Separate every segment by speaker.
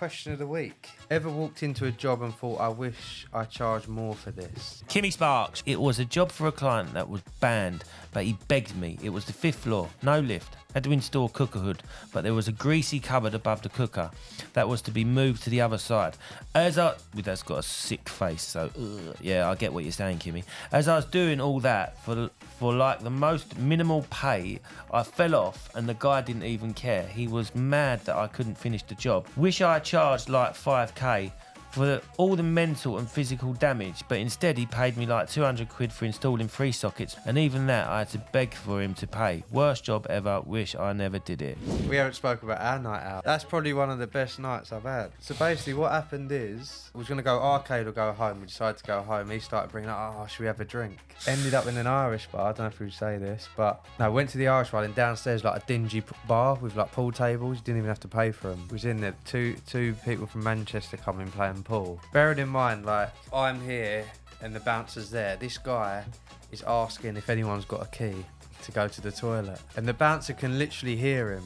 Speaker 1: question of the week. Ever walked into a job and thought, I wish I charged more for this?
Speaker 2: Kimmy Sparks. It was a job for a client that was banned, but he begged me. It was the 5th floor, no lift. Had to install a cooker hood, but there was a greasy cupboard above the cooker that was to be moved to the other side. That's got a sick face, so yeah, I get what you're saying, Kimmy. As I was doing all that for like the most minimal pay, I fell off and the guy didn't even care. He was mad that I couldn't finish the job. Wish I had charged like 5k for all the mental and physical damage, but instead he paid me like 200 quid for installing 3 sockets, and even that I had to beg for him to pay. Worst job ever, wish I never did it.
Speaker 1: We haven't spoken about our night out. That's probably one of the best nights I've had. So basically what happened is, we was going to go arcade or go home. We decided to go home. He started bringing up, oh, should we have a drink? Ended up in an Irish bar. I don't know if we would say this, but no, went to the Irish bar and downstairs like a dingy bar with like pool tables. You didn't even have to pay for them. We was in there, two people from Manchester coming playing pool. Bearing in mind, like, I'm here and the bouncer's there. This guy is asking if anyone's got a key to go to the toilet. And the bouncer can literally hear him.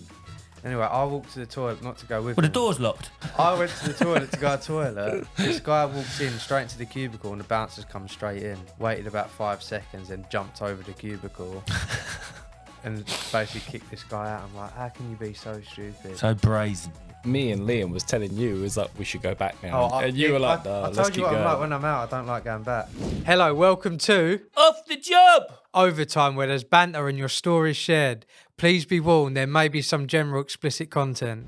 Speaker 1: Anyway, I walked to the toilet, not to go with him.
Speaker 2: Well, the door's locked.
Speaker 1: I went to the toilet to go to the toilet. This guy walks in straight into the cubicle and the bouncer's come straight in. Waited about 5 seconds and jumped over the cubicle. And basically kicked this guy out. I'm like, how can you be so stupid?
Speaker 2: So brazen.
Speaker 3: Me and Liam was telling you, it was like, we should go back now. And you were like, no,
Speaker 1: I
Speaker 3: let's
Speaker 1: told
Speaker 3: keep
Speaker 1: you what
Speaker 3: going.
Speaker 1: I'm like when I'm out. I don't like going back. Hello, welcome to
Speaker 2: Off the job!
Speaker 1: Overtime, where there's banter and your stories shared. Please be warned, there may be some general explicit content.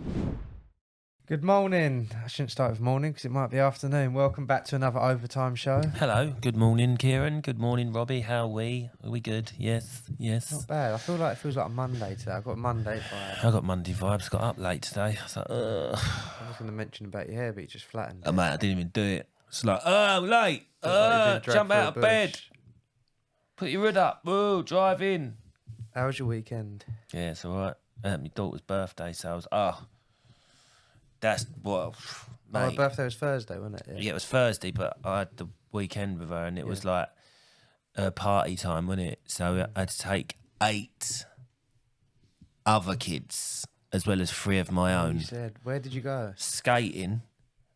Speaker 1: Good morning. I shouldn't start with morning because it might be afternoon. Welcome back to another Overtime show.
Speaker 2: Hello, good morning, Keiran. Good morning, Robbie. How are we? Are we good? Yes.
Speaker 1: Not bad. I feel like it feels like a Monday today. I've got a Monday vibe.
Speaker 2: I got Monday vibes. Got up late today. I was like, ugh.
Speaker 1: I was going to mention about your hair, but you just flattened it.
Speaker 2: Oh, mate, I didn't even do it. It's like, oh, I'm late.
Speaker 1: Looked like you'd been dragged
Speaker 2: Jump
Speaker 1: through
Speaker 2: out
Speaker 1: a
Speaker 2: of
Speaker 1: bush.
Speaker 2: bed. Put your hood up. Woo, drive in.
Speaker 1: How was your weekend?
Speaker 2: Yeah, it's all right. My daughter's birthday, so I was, that's what,
Speaker 1: My
Speaker 2: mate.
Speaker 1: birthday was Thursday, wasn't it?
Speaker 2: Yeah, it was Thursday, but I had the weekend with her, and it was like party time, wasn't it? So I had to take 8 other kids, as well as 3 of my own.
Speaker 1: You said, where did you go?
Speaker 2: Skating.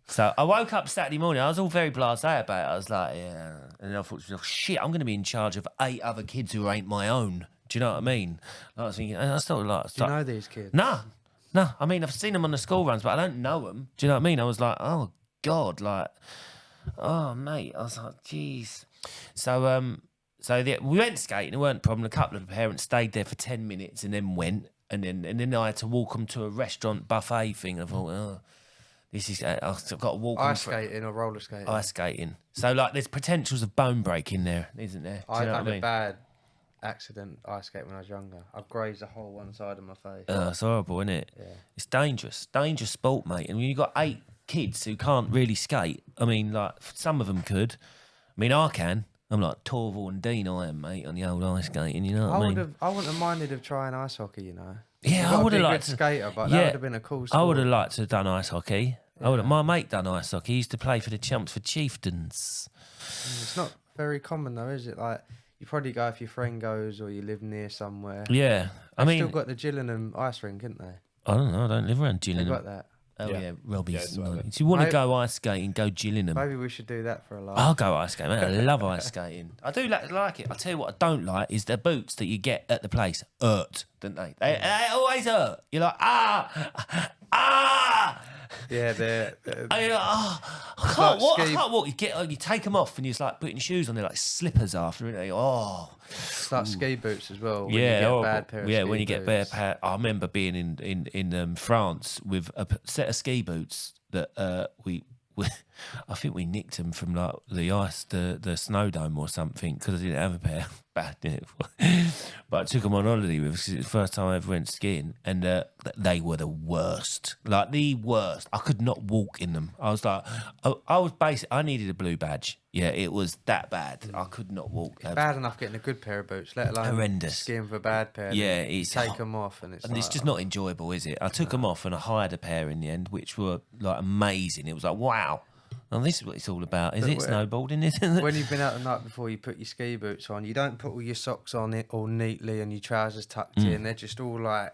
Speaker 2: So I woke up Saturday morning, I was all very blasé about it. I was like, yeah. And I thought, shit, I'm going to be in charge of 8 other kids who ain't my own. Do you know what I mean? I was thinking, and I started like...
Speaker 1: Do you know these kids?
Speaker 2: No, I mean, I've seen them on the school runs, but I don't know them. Do you know what I mean? I was like, oh, God, like, oh, mate. I was like, jeez. So we went skating. It weren't a problem. A couple of the parents stayed there for 10 minutes and then went. And then I had to walk them to a restaurant buffet thing. I thought, oh, this is... I've got to walk them...
Speaker 1: Ice skating or roller skating?
Speaker 2: Ice skating. So, like, there's potentials of bone breaking there, isn't there? Do you know
Speaker 1: I
Speaker 2: what
Speaker 1: had
Speaker 2: I mean?
Speaker 1: a bad accident ice skating when I was younger. I grazed a hole one side of my face.
Speaker 2: It's horrible, isn't it?
Speaker 1: Yeah.
Speaker 2: It's dangerous sport, mate. And when you've got 8 kids who can't really skate, I mean, like, some of them could. I mean, I can. I'm like Torval and Dean, I am, mate, on the old ice skating, you know what I mean?
Speaker 1: I wouldn't have minded of trying ice hockey, you know.
Speaker 2: Yeah, I would have liked
Speaker 1: to.
Speaker 2: to.
Speaker 1: Skater, but that would have been a cool sport.
Speaker 2: I would have liked to have done ice hockey. My mate done ice hockey. He used to play for the Chelmsford Chieftains.
Speaker 1: It's not very common, though, is it? Like, you probably go if your friend goes or you live near somewhere.
Speaker 2: Yeah, I mean...
Speaker 1: They've still got the Gillingham ice rink, haven't they?
Speaker 2: I don't know, I don't live around
Speaker 1: They've
Speaker 2: Gillingham.
Speaker 1: got that.
Speaker 2: Oh, yeah, Robbie's...
Speaker 3: Yeah, it's well,
Speaker 2: if you want to
Speaker 1: Maybe-
Speaker 2: go ice skating, go Gillingham.
Speaker 1: Maybe we should do that for a laugh.
Speaker 2: I'll go ice skating, mate. I love ice skating. I do like it. I tell you what I don't like is the boots that you get at the place hurt, don't they? They always hurt. You're like, ah!
Speaker 1: Yeah, they're
Speaker 2: And you're like, I
Speaker 1: like
Speaker 2: can't walk. You take them off and you're like putting your shoes on. They're like slippers after, isn't they? Oh,
Speaker 1: it's like ski boots as well. When
Speaker 2: yeah,
Speaker 1: you get a
Speaker 2: horrible.
Speaker 1: bad pair of
Speaker 2: Yeah,
Speaker 1: ski
Speaker 2: when you get
Speaker 1: boots.
Speaker 2: bad pair. I remember being in France with a set of ski boots that we I think we nicked them from like the snow dome or something because I didn't have a pair. Bad, didn't it? But I took them on holiday with because it was the first time I ever went skiing, and they were the worst, like the worst. I could not walk in them. I was like, I needed a blue badge. Yeah, it was that bad. I could not walk.
Speaker 1: It's bad enough getting a good pair of boots, let alone
Speaker 2: Horrendous.
Speaker 1: skiing for a bad pair.
Speaker 2: Yeah,
Speaker 1: You
Speaker 2: it's
Speaker 1: take them off and it's
Speaker 2: and
Speaker 1: like,
Speaker 2: it's just not enjoyable, is it? I took them off and I hired a pair in the end, which were like amazing. It was like, wow. And this is what it's all about, is it? Snowboarding, isn't it?
Speaker 1: When you've been out the night before you put your ski boots on, you don't put all your socks on it all neatly and your trousers tucked in. They're just all like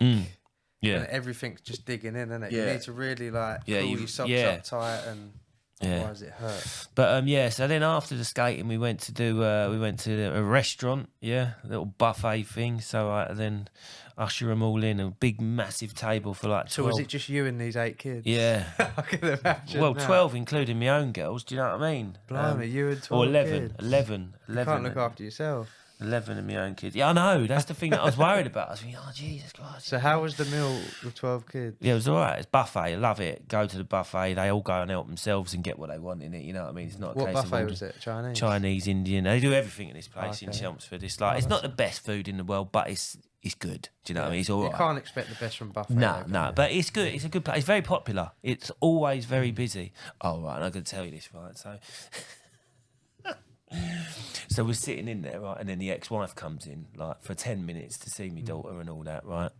Speaker 2: Yeah.
Speaker 1: And everything's just digging in, isn't it?
Speaker 2: Yeah.
Speaker 1: You need to really like
Speaker 2: Yeah,
Speaker 1: pull
Speaker 2: you-
Speaker 1: your socks
Speaker 2: yeah.
Speaker 1: up tight, and
Speaker 2: Yeah.
Speaker 1: otherwise it hurts.
Speaker 2: But so then after the skating, we went to a restaurant, a little buffet thing. So I then usher them all in, a big massive table for like 12.
Speaker 1: So was it just you and these 8 kids?
Speaker 2: Yeah.
Speaker 1: I can imagine.
Speaker 2: Well,
Speaker 1: that.
Speaker 2: 12 including my own girls. Do you know what I mean?
Speaker 1: Blimey, you and 12
Speaker 2: or 11,
Speaker 1: kids.
Speaker 2: 11,
Speaker 1: You
Speaker 2: 11.
Speaker 1: can't look after yourself.
Speaker 2: 11 of my own kids. Yeah, I know. That's the thing that I was worried about. I was thinking, oh, Jesus Christ.
Speaker 1: So how was the meal with 12 kids?
Speaker 2: Yeah, it was all right. It's buffet. I love it. Go to the buffet. They all go and help themselves and get what they want in it. You know what I mean? It's not a
Speaker 1: What
Speaker 2: case
Speaker 1: buffet
Speaker 2: of
Speaker 1: was it? Chinese?
Speaker 2: Chinese, Indian. They do everything in this place in
Speaker 1: Okay.
Speaker 2: Chelmsford. It's like it's not the best food in the world, but it's good. Do you know what I mean? It's all
Speaker 1: You
Speaker 2: right.
Speaker 1: can't expect the best from buffet.
Speaker 2: No,
Speaker 1: though, can
Speaker 2: no,
Speaker 1: you?
Speaker 2: but it's good. It's a good place. It's very popular. It's always very busy. Oh, right, and I'm going to tell you this, right? So we're sitting in there, right, and then the ex-wife comes in, like, for 10 minutes to see my daughter and all that, right?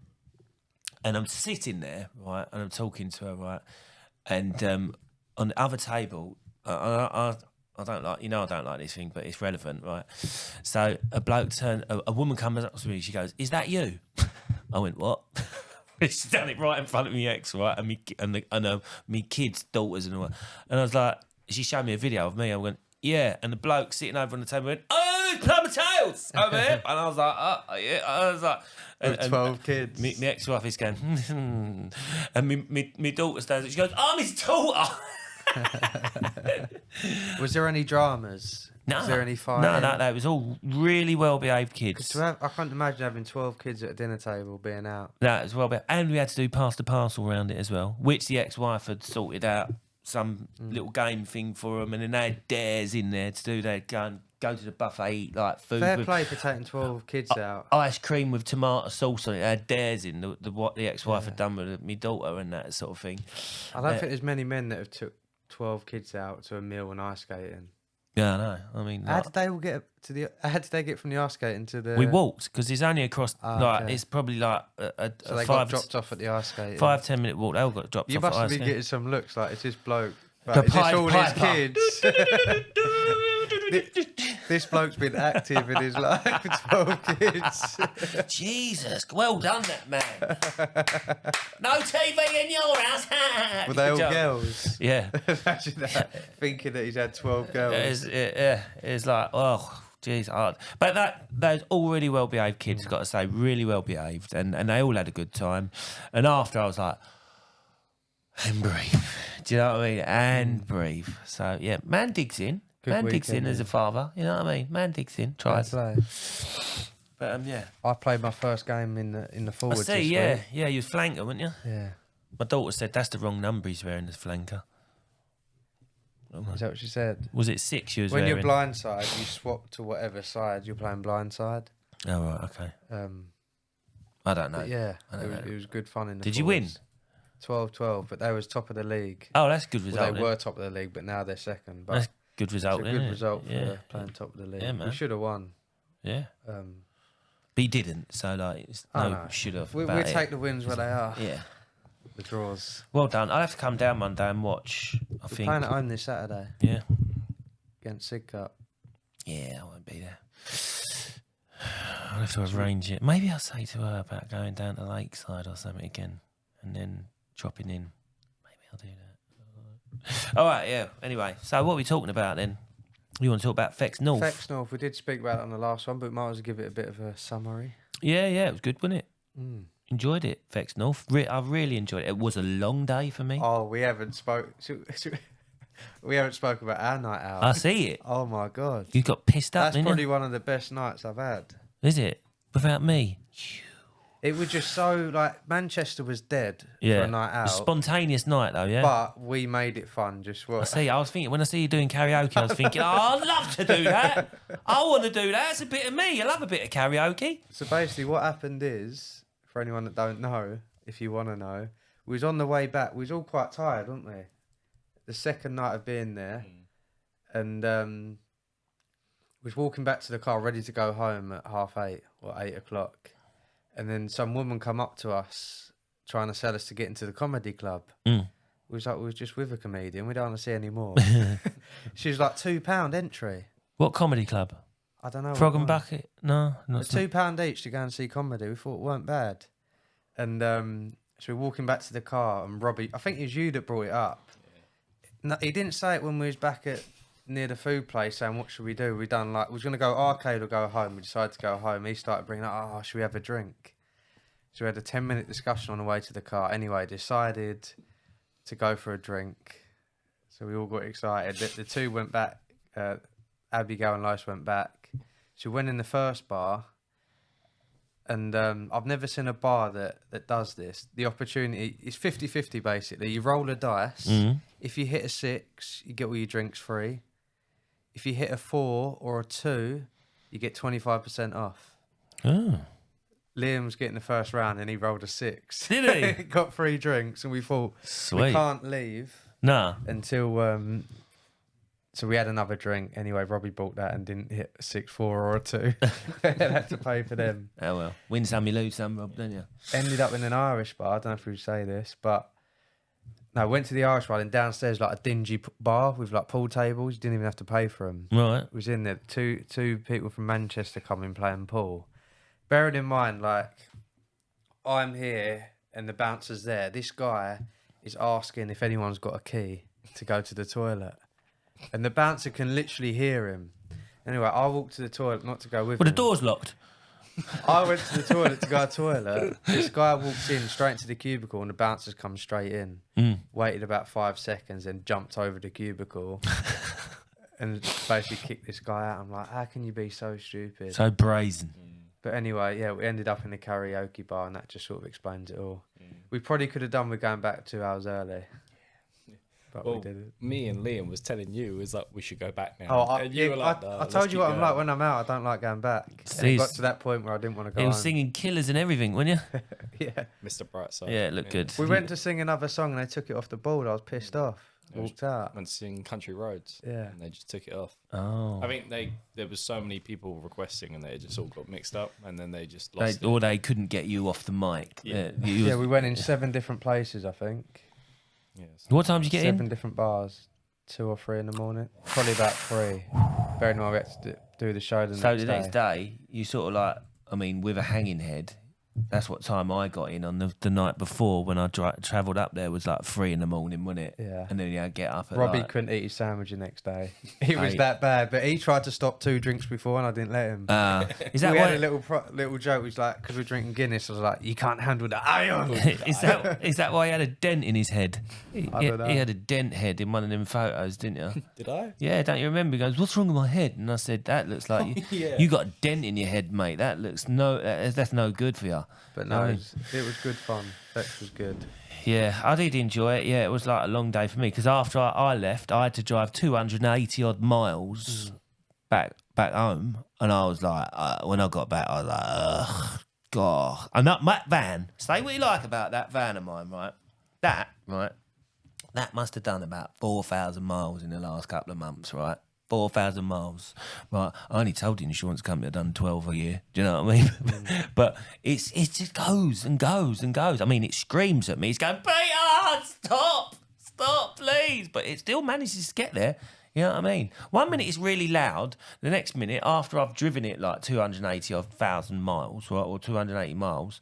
Speaker 2: And I'm sitting there, right, and I'm talking to her, right, and on the other table, I don't like, I don't like this thing, but it's relevant, right? So a woman comes up to me, she goes, "Is that you?" I went, "What?" She's done it right in front of me ex, right, and me kids, daughters, and all that. And I was like, she showed me a video of me. I went, "Yeah," and the bloke sitting over on the table went, "Oh, it's plumber tails over here," and I was like, "Oh, yeah." I was like,
Speaker 1: With 12 kids.
Speaker 2: My ex-wife is going, and my daughter stands up. She goes, "I'm his daughter."
Speaker 1: Was there any dramas?
Speaker 2: No.
Speaker 1: Was there any fighting?
Speaker 2: No. It was all really well-behaved kids.
Speaker 1: I can't imagine having 12 kids at a dinner table being out.
Speaker 2: No, it was well-behaved. And we had to do pass the parcel around it as well, which the ex-wife had sorted out some little game thing for them, and then they had dares in there to do. They'd go to the buffet, eat like food.
Speaker 1: Fair
Speaker 2: with
Speaker 1: play for taking 12 kids out.
Speaker 2: ice cream with tomato sauce on it. They had dares in what the ex-wife had done with my daughter and that sort of thing.
Speaker 1: I don't think there's many men that have took 12 kids out to a meal and ice skating.
Speaker 2: Yeah, I know. I mean,
Speaker 1: How did they all get to the? How did they get from the ice skating to the?
Speaker 2: we walked because it's only across.
Speaker 1: okay.
Speaker 2: It's probably like
Speaker 1: So they
Speaker 2: a
Speaker 1: got dropped off at the ice skating.
Speaker 2: 5-10 minute walk. They all got dropped
Speaker 1: You
Speaker 2: off.
Speaker 1: must
Speaker 2: at
Speaker 1: have
Speaker 2: ice
Speaker 1: been
Speaker 2: skating.
Speaker 1: getting some looks like it's this bloke.
Speaker 2: The
Speaker 1: Like, is this
Speaker 2: Pied
Speaker 1: all
Speaker 2: Piper.
Speaker 1: his kids? This bloke's been active in his life with 12 kids.
Speaker 2: Jesus, well done, that man. No TV in your house.
Speaker 1: Were they all
Speaker 2: Good job.
Speaker 1: girls?
Speaker 2: Yeah.
Speaker 1: Imagine that, thinking that he's had 12 girls.
Speaker 2: It's like, oh, jeez, hard. But those all really well behaved kids, got to say, really well behaved, and they all had a good time. And after, I was like, and breathe. Do you know what I mean? And breathe. So yeah, man digs in.
Speaker 1: Good
Speaker 2: Digs in
Speaker 1: weekend,
Speaker 2: as a father. You know what I mean? Man digs in. Tries.
Speaker 1: Play.
Speaker 2: But yeah.
Speaker 1: I played my first game in the
Speaker 2: I
Speaker 1: forwards.
Speaker 2: see.
Speaker 1: this
Speaker 2: Yeah,
Speaker 1: week.
Speaker 2: yeah. You was flanker, weren't you?
Speaker 1: Yeah.
Speaker 2: My daughter said that's the wrong number he's wearing as flanker.
Speaker 1: Is that what she said?
Speaker 2: Was it 6 you was
Speaker 1: When
Speaker 2: wearing?
Speaker 1: you're blindside, you swap to whatever side you're playing blindside.
Speaker 2: Oh right, okay. I don't know.
Speaker 1: But yeah,
Speaker 2: I don't know.
Speaker 1: it was good fun in the
Speaker 2: Did you win?
Speaker 1: forwards. 12-12, but they was top of the league.
Speaker 2: Oh, that's a good
Speaker 1: Well,
Speaker 2: result.
Speaker 1: they
Speaker 2: then.
Speaker 1: were top of the league, but now they're second. But
Speaker 2: That's a good result.
Speaker 1: it's a
Speaker 2: then,
Speaker 1: good
Speaker 2: isn't it?
Speaker 1: result for
Speaker 2: Yeah.
Speaker 1: playing top of the league.
Speaker 2: Yeah, man.
Speaker 1: We should have won.
Speaker 2: Yeah.
Speaker 1: Um,
Speaker 2: But he didn't, so like, it's
Speaker 1: I
Speaker 2: no
Speaker 1: know.
Speaker 2: should have.
Speaker 1: we take the wins where they are.
Speaker 2: Yeah.
Speaker 1: The draws.
Speaker 2: Well done. I'll have to come down Monday and watch. I
Speaker 1: We're
Speaker 2: think.
Speaker 1: playing at home this Saturday
Speaker 2: Yeah.
Speaker 1: against Sig Cup.
Speaker 2: Yeah, I won't be there. I'll have to arrange it. Maybe I'll say to her about going down to Lakeside or something again, and then dropping in. Maybe I'll do that. All right. Yeah. Anyway, so what are we talking about then? You want to talk about Fex North?
Speaker 1: Fex North, we did speak about it on the last one, but we might as well give it a bit of a summary.
Speaker 2: Yeah. It was good, wasn't it?
Speaker 1: Mm.
Speaker 2: Enjoyed it, Fex North. I really enjoyed it. It was a long day for me.
Speaker 1: Oh, we haven't spoke. We haven't spoken about our night out.
Speaker 2: I see it.
Speaker 1: Oh my god,
Speaker 2: You got pissed up,
Speaker 1: that's
Speaker 2: didn't
Speaker 1: probably
Speaker 2: you?
Speaker 1: one of the best nights I've had.
Speaker 2: Is it? Without me?
Speaker 1: It was just so like Manchester was dead
Speaker 2: Yeah.
Speaker 1: for a night
Speaker 2: It was a
Speaker 1: out,
Speaker 2: spontaneous night though, yeah?
Speaker 1: but we made it fun. Just
Speaker 2: I
Speaker 1: what?
Speaker 2: see. I was thinking when I see you doing karaoke, I was thinking, oh, I'd love to do that. I want to do that. It's a bit of me. I love a bit of karaoke.
Speaker 1: So basically, what happened is, for anyone that don't know, if you want to know, we was on the way back. We was all quite tired, weren't we? The second night of being there, and was walking back to the car, ready to go home at 8:30 or 8:00, and then some woman come up to us, trying to sell us to get into the comedy club.
Speaker 2: Mm.
Speaker 1: We was like, we was just with a comedian. We don't want to see any more. She was like £2 entry.
Speaker 2: What comedy club?
Speaker 1: I don't know.
Speaker 2: Frog
Speaker 1: what
Speaker 2: and
Speaker 1: it was.
Speaker 2: Bucket? No, not
Speaker 1: £2 each to go and see comedy. We thought it weren't bad. And So we're walking back to the car, and Robbie, I think it was you that brought it up. No, he didn't say it when we was back at near the food place, saying, what should we do? We was going to go arcade or go home. We decided to go home. He started bringing up, oh, should we have a drink? So we had a 10-minute discussion on the way to the car. Anyway, decided to go for a drink. So we all got excited. The two went back. Abigail and Lois went back. So we went in the first bar. And I've never seen a bar that does this. The opportunity is 50-50 basically. You roll a dice. Mm-hmm. If you hit a 6, you get all your drinks free. If you hit a 4 or a 2, you get 25% off. Oh. Liam was getting the first round and he rolled a 6.
Speaker 2: Did he?
Speaker 1: Got 3 drinks and we thought,
Speaker 2: sweet,
Speaker 1: we can't leave.
Speaker 2: Nah.
Speaker 1: Until... So we had another drink. Anyway, Robbie bought that and didn't hit a 6, 4 or a 2. Had to pay for them.
Speaker 2: Oh, well. Win some, you lose some, Rob, don't you?
Speaker 1: Ended up in an Irish bar. I don't know if we would say this, but... No, went to the Irish bar and downstairs, like a dingy bar with like pool tables. You didn't even have to pay for them.
Speaker 2: Right.
Speaker 1: It was in there. Two people from Manchester coming playing pool. Bearing in mind, like, I'm here and the bouncer's there. This guy is asking if anyone's got a key to go to the toilet. And the bouncer can literally hear him. Anyway, I walked to the toilet, not to go with him.
Speaker 2: Well, the door's locked.
Speaker 1: I went to the toilet to go to the toilet. This guy walks in straight into the cubicle and the bouncer's come straight in. Waited about 5 seconds and jumped over the cubicle and basically kicked this guy out. I'm like, how can you be so stupid?
Speaker 2: So brazen.
Speaker 1: But anyway, yeah, we ended up in the karaoke bar and that just sort of explains it all. We probably could have done with going back 2 hours early. But
Speaker 3: well,
Speaker 1: we didn't.
Speaker 3: Me and Liam was telling you, was like, we should go back now.
Speaker 1: Oh, you were like, I told you what I'm like when I'm out. I don't like going back. And it got to that point where I didn't want to go.
Speaker 2: He was
Speaker 1: home.
Speaker 2: singing Killers and everything, weren't you?
Speaker 1: Yeah.
Speaker 3: Mr. Brightside.
Speaker 2: Yeah, it looked good.
Speaker 1: We went to sing another song and they took it off the board. I was pissed off. Walked out.
Speaker 3: Went to sing Country Roads.
Speaker 1: Yeah.
Speaker 3: And they just took it off.
Speaker 2: Oh.
Speaker 3: I think there was so many people requesting and they just all got mixed up and then they just lost it.
Speaker 2: Or they couldn't get you off the mic.
Speaker 3: Yeah.
Speaker 1: We went in 7 different places, I think.
Speaker 2: Yes. What time did you get
Speaker 1: 7 different bars, 2 or 3 in the morning. Probably about 3. Bearing in mind we had to do the show the next day.
Speaker 2: So the next day, you sort of like, I mean, with a hanging head, that's what time I got in on the night before when I travelled up there was like 3 in the morning, wasn't it?
Speaker 1: Yeah.
Speaker 2: And then you had to get up at
Speaker 1: Robbie couldn't eat his sandwich the next day. It was that bad. But he tried to stop 2 drinks before and I didn't let him.
Speaker 2: Is that
Speaker 1: we
Speaker 2: why?
Speaker 1: had a little joke. He was like, because we're drinking Guinness, I was like, you can't handle the iron.
Speaker 2: is that why he had a dent in his head? I
Speaker 1: don't know.
Speaker 2: He had a dent head in one of them photos, didn't you?
Speaker 3: Did I?
Speaker 2: Yeah, don't you remember? He goes, what's wrong with my head? And I said, that looks like you got a dent in your head, mate. That looks that's no good for you.
Speaker 1: But no, it was good fun. Sex was good.
Speaker 2: Yeah, I did enjoy it. Yeah, it was like a long day for me because after I left, I had to drive 280 odd miles back home, and I was like, when I got back, I was like, ugh, God. And that van. Say what you like about that van of mine, right? That must have done about 4,000 miles in the last couple of months, right? 4,000 miles. Right, I only told the insurance company I'd done 12 a year. Do you know what I mean? But it just goes and goes and goes. I mean, it screams at me. It's going, Peter, stop, please. But it still manages to get there. You know what I mean? 1 minute it's really loud. The next minute, after I've driven it like 280,000 miles, right, or 280 miles,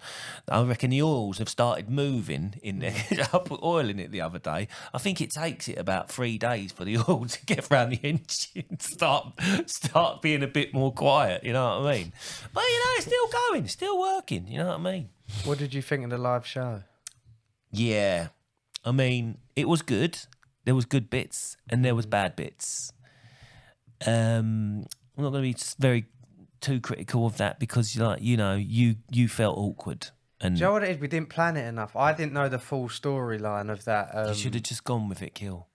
Speaker 2: I reckon the oils have started moving in there. I put oil in it the other day. I think it takes it about 3 days for the oil to get around the engine, start being a bit more quiet. You know what I mean? But you know, it's still going, still working. You know what I mean?
Speaker 1: What did you think of the live show?
Speaker 2: Yeah, I mean, it was good. There was good bits and there was bad bits. I'm not going to be too critical of that because, you felt awkward. And
Speaker 1: do you know what it is? We didn't plan it enough. I didn't know the full storyline of that.
Speaker 2: You should have just gone with it, Kill.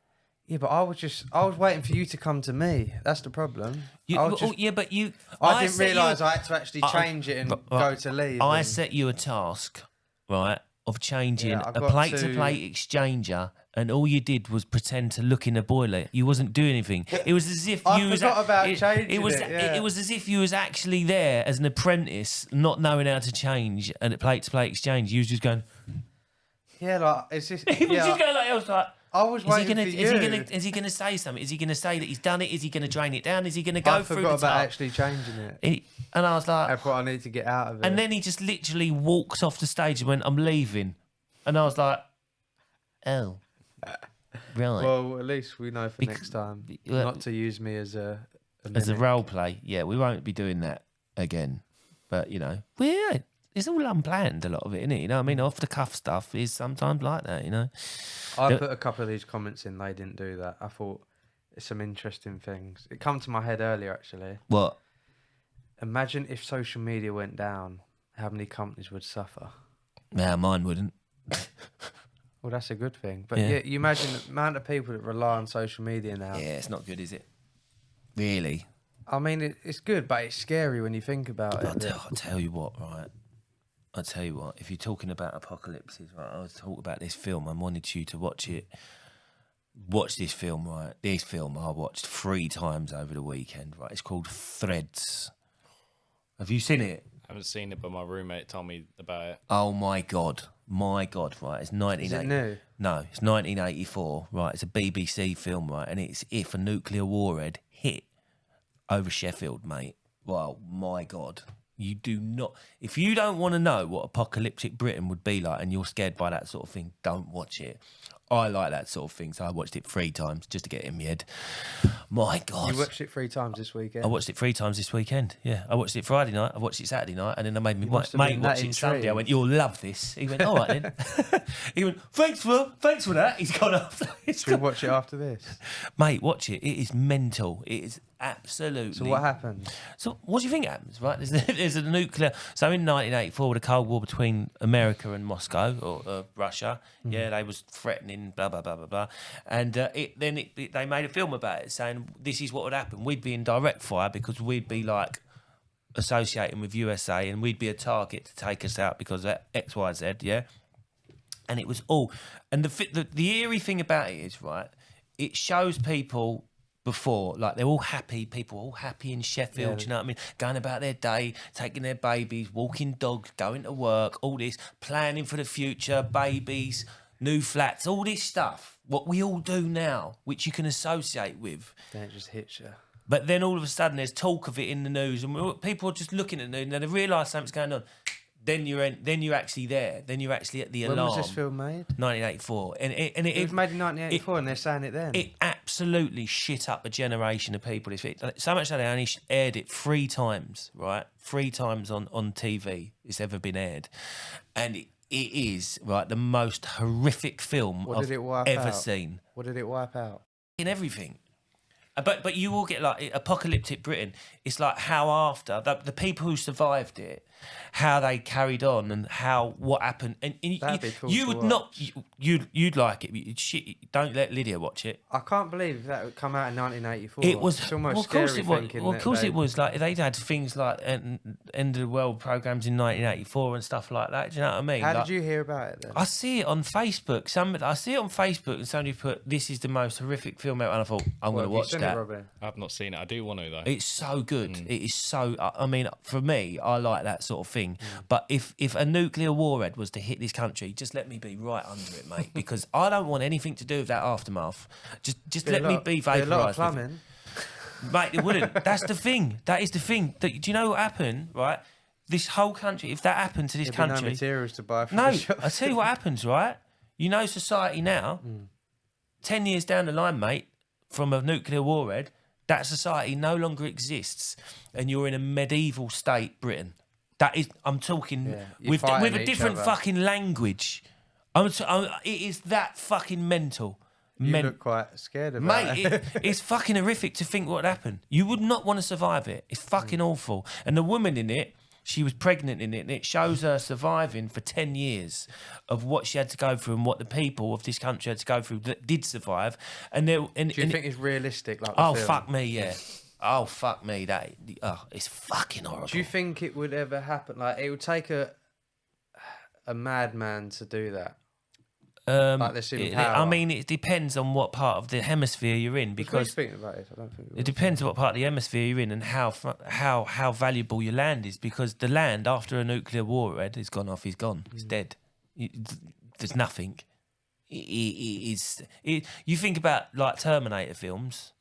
Speaker 1: Yeah, but I was waiting for you to come to me. That's the problem. I didn't realise I had to actually change it and go to leave.
Speaker 2: I set you a task, right, of changing a plate-to-plate exchanger. And all you did was pretend to look in a boiler. You wasn't doing anything. It was as if
Speaker 1: I forgot about changing it.
Speaker 2: It was as if you was actually there as an apprentice, not knowing how to change and a plate-to-plate exchange. You was just going.
Speaker 1: Yeah, like it's just.
Speaker 2: He was just going like I was like.
Speaker 1: I was waiting for you.
Speaker 2: Is he gonna say something? Is he gonna say that he's done it? Is he gonna drain it down? Is he gonna go through the
Speaker 1: I forgot about
Speaker 2: top?
Speaker 1: actually changing it.
Speaker 2: And I was like,
Speaker 1: I thought I need to get out of it.
Speaker 2: And then he just literally walked off the stage and went, "I'm leaving." And I was like, oh, right.
Speaker 1: Well, at least we know for next time not to use me as a
Speaker 2: As a
Speaker 1: mimic.
Speaker 2: role play, yeah, we won't be doing that again. But, it's all unplanned, a lot of it, isn't it? You know what I mean? Off the cuff stuff is sometimes like that,
Speaker 1: I put a couple of these comments in, they didn't do that. I thought it's some interesting things. It come to my head earlier, actually.
Speaker 2: What?
Speaker 1: Imagine if social media went down, how many companies would suffer?
Speaker 2: Nah, mine wouldn't.
Speaker 1: Well, that's a good thing. But
Speaker 2: Yeah.
Speaker 1: yeah, you imagine the amount of people that rely on social media now.
Speaker 2: Yeah, it's not good, is it? Really?
Speaker 1: I mean, it's good, but it's scary when you think about it.
Speaker 2: I'll tell you what, right? I'll tell you what, if you're talking about apocalypses, right, I was talking about this film. I wanted you to watch it. Watch this film, right? This film I watched 3 times over the weekend, right? It's called Threads. Have you seen it?
Speaker 3: I haven't seen it, but my roommate told me about it.
Speaker 2: Oh my god, right? It's 1980.
Speaker 1: Is it new?
Speaker 2: No, it's 1984, right? It's a BBC film, right? And it's if a nuclear war had hit over Sheffield, mate. Well, my god. You do not. If you don't want to know what apocalyptic Britain would be like and you're scared by that sort of thing, don't watch it. I like that sort of thing, so I watched it 3 times just to get it in my head. My God.
Speaker 1: You watched it 3 times this weekend?
Speaker 2: I watched it 3 times this weekend, yeah. I watched it Friday night, I watched it Saturday night, and then I made me
Speaker 1: must have
Speaker 2: mate
Speaker 1: been
Speaker 2: watch
Speaker 1: that
Speaker 2: it Sunday. I
Speaker 1: intrigued.
Speaker 2: went, you'll love this. He went, all right then. He went, thanks for that. He's gone off.
Speaker 1: Should we watch it after this?
Speaker 2: Mate, watch it. It is mental. It is absolutely.
Speaker 1: So what happened?
Speaker 2: So what do you think happens, right? There's a nuclear... So in 1984, with the Cold War between America and Moscow, or Russia, yeah, they was threatening, blah, blah, blah, blah, blah. And they made a film about it, saying this is what would happen. We'd be in direct fire because we'd be, like, associating with USA and we'd be a target to take us out because of X, Y, Z, yeah? And it was all... And the eerie thing about it is, right, it shows people... Before, like they're all happy, people all happy in Sheffield,
Speaker 1: Yeah.
Speaker 2: you know what I mean? Going about their day, taking their babies, walking dogs, going to work, all this, planning for the future, babies, new flats, all this stuff. What we all do now, which you can associate with.
Speaker 1: Then it just hits you.
Speaker 2: But then all of a sudden there's talk of it in the news and people are just looking at the news and they realise something's going on. Then you're actually there. Then you're actually at the
Speaker 1: When
Speaker 2: alarm.
Speaker 1: was this film made?
Speaker 2: 1984. And
Speaker 1: It was made in 1984 and they're saying it then.
Speaker 2: It absolutely shit up a generation of people. So much that they only aired it 3 times, right? 3 times on TV it's ever been aired. And it is, right, the most horrific film
Speaker 1: What
Speaker 2: I've
Speaker 1: did it wipe
Speaker 2: ever
Speaker 1: out?
Speaker 2: seen.
Speaker 1: What did it wipe out?
Speaker 2: In everything. But you will get, like, apocalyptic Britain. It's like how after, the people who survived it, how they carried on and what happened. And
Speaker 1: That'd be cool
Speaker 2: you
Speaker 1: to
Speaker 2: would
Speaker 1: watch.
Speaker 2: not, you'd like it. Don't let Lydia watch it.
Speaker 1: I can't believe that would come out in 1984.
Speaker 2: It was
Speaker 1: It's almost
Speaker 2: well, of course
Speaker 1: scary
Speaker 2: it was.
Speaker 1: thinking
Speaker 2: Well, of
Speaker 1: that
Speaker 2: course
Speaker 1: they-
Speaker 2: it was. Like they'd had things like end of the world programs in 1984 and stuff like that. Do you know what I mean?
Speaker 1: How
Speaker 2: Like,
Speaker 1: did you hear about it then?
Speaker 2: I see it on Facebook. I see it on Facebook, and somebody put, "This is the most horrific film ever," and I thought, "I'm going to watch that."
Speaker 3: I've not seen it. I do want to though.
Speaker 2: It's so good. It is so. I mean, for me, I like that sort of thing. But if a nuclear warhead was to hit this country, just let me be right under it, mate, because I don't want anything to do with that aftermath. Just let me be
Speaker 1: A lot of
Speaker 2: vaporised. with it.
Speaker 1: plumbing.
Speaker 2: Mate, it wouldn't. That's the thing. That is the thing. Do you know what happened, right? This whole country, if that happened to this
Speaker 1: There'd be no
Speaker 2: country...
Speaker 1: materials to buy from
Speaker 2: No,
Speaker 1: the shop.
Speaker 2: I tell you what happens, right? You know society now, 10 years down the line, mate, from a nuclear warhead, that society no longer exists and you're in a medieval state, Britain. That is, I'm talking
Speaker 1: Yeah, you're
Speaker 2: with
Speaker 1: fighting
Speaker 2: a
Speaker 1: each
Speaker 2: different
Speaker 1: other.
Speaker 2: fucking language. It is that fucking mental.
Speaker 1: You look quite scared about
Speaker 2: Mate, it's fucking horrific to think what happened. You would not want to survive it. It's fucking awful. And the woman in it, she was pregnant in it, and it shows her surviving for 10 years of what she had to go through and what the people of this country had to go through that did survive. And
Speaker 1: Do you think it's realistic? Like the
Speaker 2: oh,
Speaker 1: film?
Speaker 2: fuck me, yeah. Oh, fuck me. It's fucking horrible.
Speaker 1: Do you think it would ever happen? Like, it would take a madman to do that. Like this in power.
Speaker 2: I mean, it depends on what part of the hemisphere you're in,
Speaker 1: Because
Speaker 2: because
Speaker 1: speaking about it, I don't think
Speaker 2: it depends on what part of the hemisphere you're in and how valuable your land is. Because the land after a nuclear warhead is gone off, is gone, it's dead. There's nothing. You think about like Terminator films,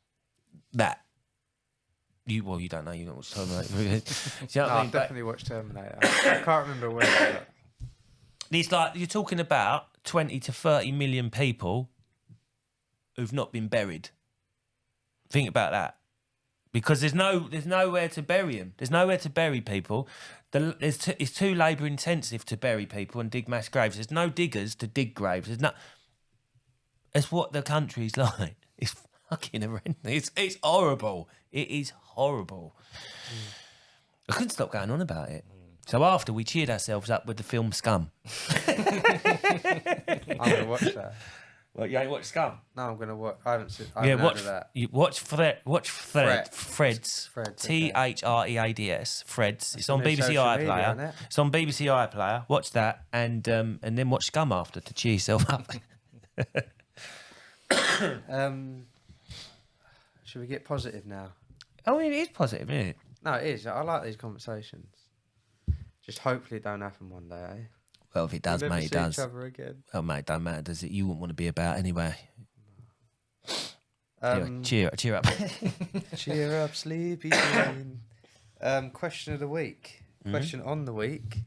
Speaker 2: that. You don't know. You don't watch Terminator. Do you know what
Speaker 1: No,
Speaker 2: I
Speaker 1: I've
Speaker 2: mean?
Speaker 1: definitely watched Terminator. I can't remember where.
Speaker 2: It's like you're talking about 20 to 30 million people who've not been buried. Think about that. Because there's nowhere to bury them. There's nowhere to bury people. It's too labour intensive to bury people and dig mass graves. There's no diggers to dig graves. It's what the country's like. It's fucking horrendous. It's horrible. It is horrible. I couldn't stop going on about it. So after we cheered ourselves up with the film Scum.
Speaker 1: I'm gonna watch that.
Speaker 2: Well, you ain't watched Scum?
Speaker 1: No, I'm gonna watch. I haven't heard of that.
Speaker 2: Watch Freds.
Speaker 1: Freds, okay.
Speaker 2: Threads. Freds. It's on
Speaker 1: new
Speaker 2: BBC
Speaker 1: social media,
Speaker 2: iPlayer.
Speaker 1: isn't it?
Speaker 2: It's on BBC iPlayer. Watch that and then watch Scum after to cheer yourself up.
Speaker 1: Should we get positive now?
Speaker 2: I mean, it is positive, isn't it?
Speaker 1: No, it is. I like these conversations. Just hopefully it don't happen one day, eh?
Speaker 2: Well, if it does,
Speaker 1: We'll never
Speaker 2: mate, it
Speaker 1: see
Speaker 2: does.
Speaker 1: each other again.
Speaker 2: Oh, mate, don't matter, does it? You wouldn't want to be about anyway.
Speaker 1: Um,
Speaker 2: Cheer up.
Speaker 1: Cheer up, sleepy queen. Question of the week. Question on the week.